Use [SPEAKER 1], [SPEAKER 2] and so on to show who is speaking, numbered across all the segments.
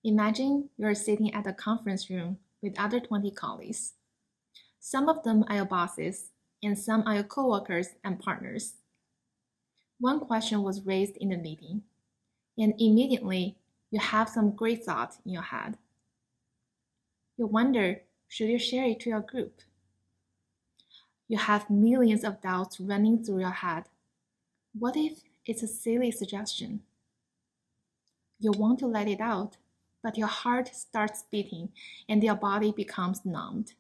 [SPEAKER 1] Imagine you're sitting at a conference room with other 20 colleagues. Some of them are your bosses, and some are your coworkers and partners. One question was raised in the meeting, and immediately you have some great thought in your head. You wonder, should you share it to your group? You have millions of doubts running through your head. What if it's a silly suggestion? You want to let it out, but your heart starts beating and your body becomes numbed.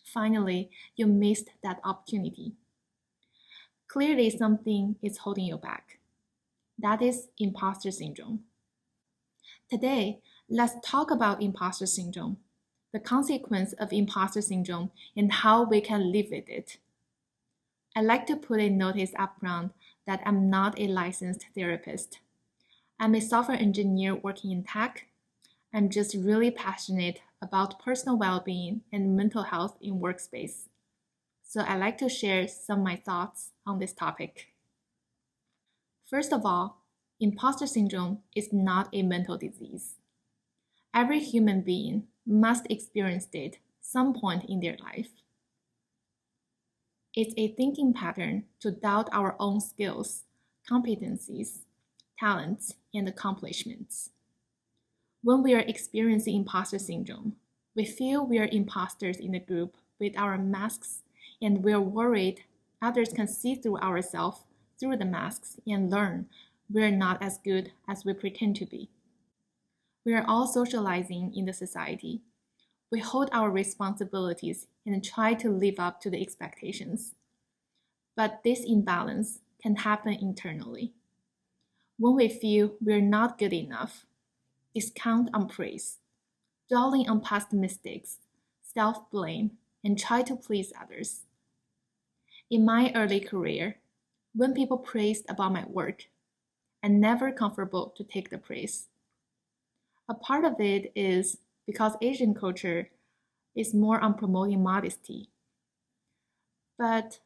[SPEAKER 1] Finally, you missed that opportunity. Clearly, something is holding you back. That is imposter syndrome. Today, let's talk about imposter syndrome, the consequence of imposter syndrome, and how we can live with it. I'd like to put a notice upfront that I'm not a licensed therapist. I'm a software engineer working in tech. I'm just really passionate about personal well-being and mental health in Workspace. So I'd like to share some of my thoughts on this topic. First of all, imposter syndrome is not a mental disease. Every human being must experience it some point in their life. It's a thinking pattern to doubt our own skills, competencies, talents, and accomplishments. When we are experiencing imposter syndrome, we feel we are imposters in the group with our masks, and we're worried others can see through ourselves through the masks and learn we're not as good as we pretend to be. We are all socializing in the society. We hold our responsibilities and try to live up to the expectations. But this imbalance can happen internally. When we feel we're not good enough, discount on praise, dwelling on past mistakes, self-blame, and try to please others. In my early career, when people praised about my work, I'm never comfortable to take the praise. A part of it is because Asian culture is more on promoting modesty. But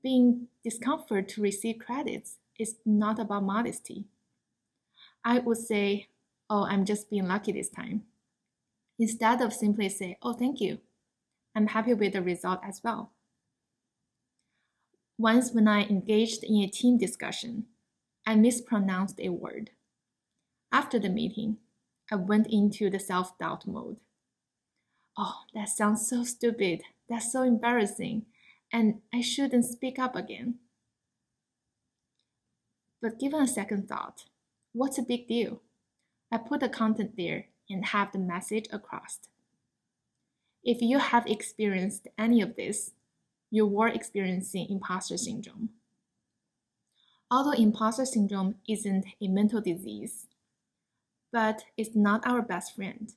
[SPEAKER 1] being discomfort to receive credits is not about modesty. I would say, oh, I'm just being lucky this time, instead of simply say, oh, thank you. I'm happy with the result as well. Once when I engaged in a team discussion, I mispronounced a word. After the meeting, I went into the self-doubt mode. Oh, that sounds so stupid. That's so embarrassing. And I shouldn't speak up again. But given a second thought, what's a big deal? I put the content there and have the message across. If you have experienced any of this, you were experiencing imposter syndrome. Although imposter syndrome isn't a mental disease, but it's not our best friend.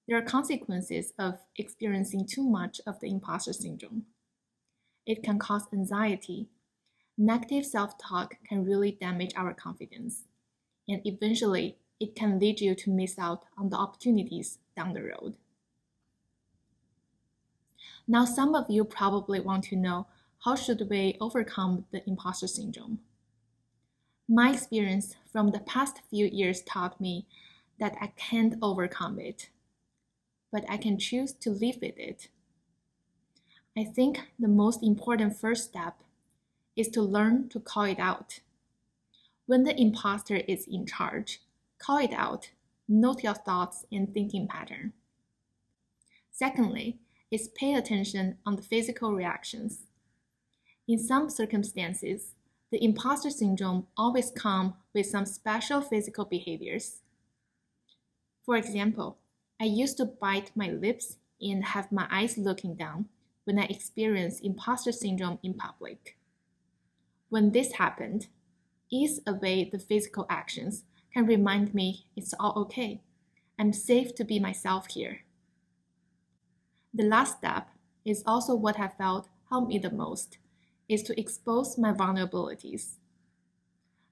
[SPEAKER 1] There are consequences of experiencing too much of the imposter syndrome. It can cause anxiety. Negative self-talk can really damage our confidence, and eventually it can lead you to miss out on the opportunities down the road. Now, some of you probably want to know, how should we overcome the imposter syndrome? My experience from the past few years taught me that I can't overcome it, but I can choose to live with it. I think the most important first step is to learn to call it out. When the imposter is in charge, call it out, note your thoughts and thinking pattern. Secondly, is pay attention on the physical reactions. In some circumstances, the imposter syndrome always comes with some special physical behaviors. For example, I used to bite my lips and have my eyes looking down when I experienced imposter syndrome in public. When this happened, ease away the physical actions can remind me it's all okay. I'm safe to be myself here. The last step is also what I felt helped me the most, is to expose my vulnerabilities.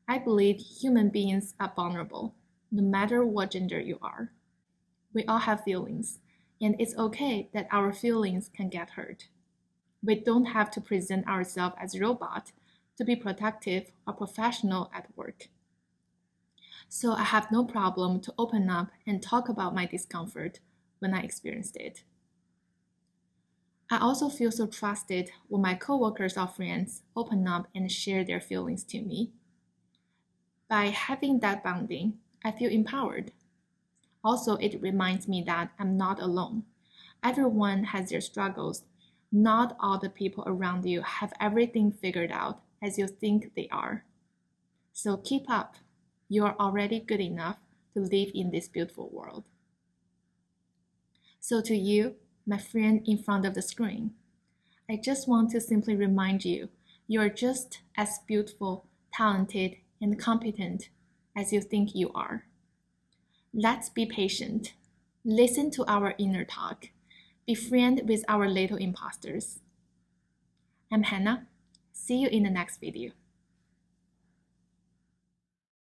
[SPEAKER 1] I believe human beings are vulnerable, no matter what gender you are. We all have feelings, and it's okay that our feelings can get hurt. We don't have to present ourselves as a robot to be productive or professional at work. So I have no problem to open up and talk about my discomfort when I experienced it. I also feel so trusted when my coworkers or friends open up and share their feelings to me. By having that bonding, I feel empowered. Also, it reminds me that I'm not alone. Everyone has their struggles. Not all the people around you have everything figured out as you think they are. So keep up. You are already good enough to live in this beautiful world. So to you, my friend in front of the screen, I just want to simply remind you, you are just as beautiful, talented, and competent as you think you are. Let's be patient. Listen to our inner talk. Be friend with our little imposters. I'm Hannah. See you in the next video.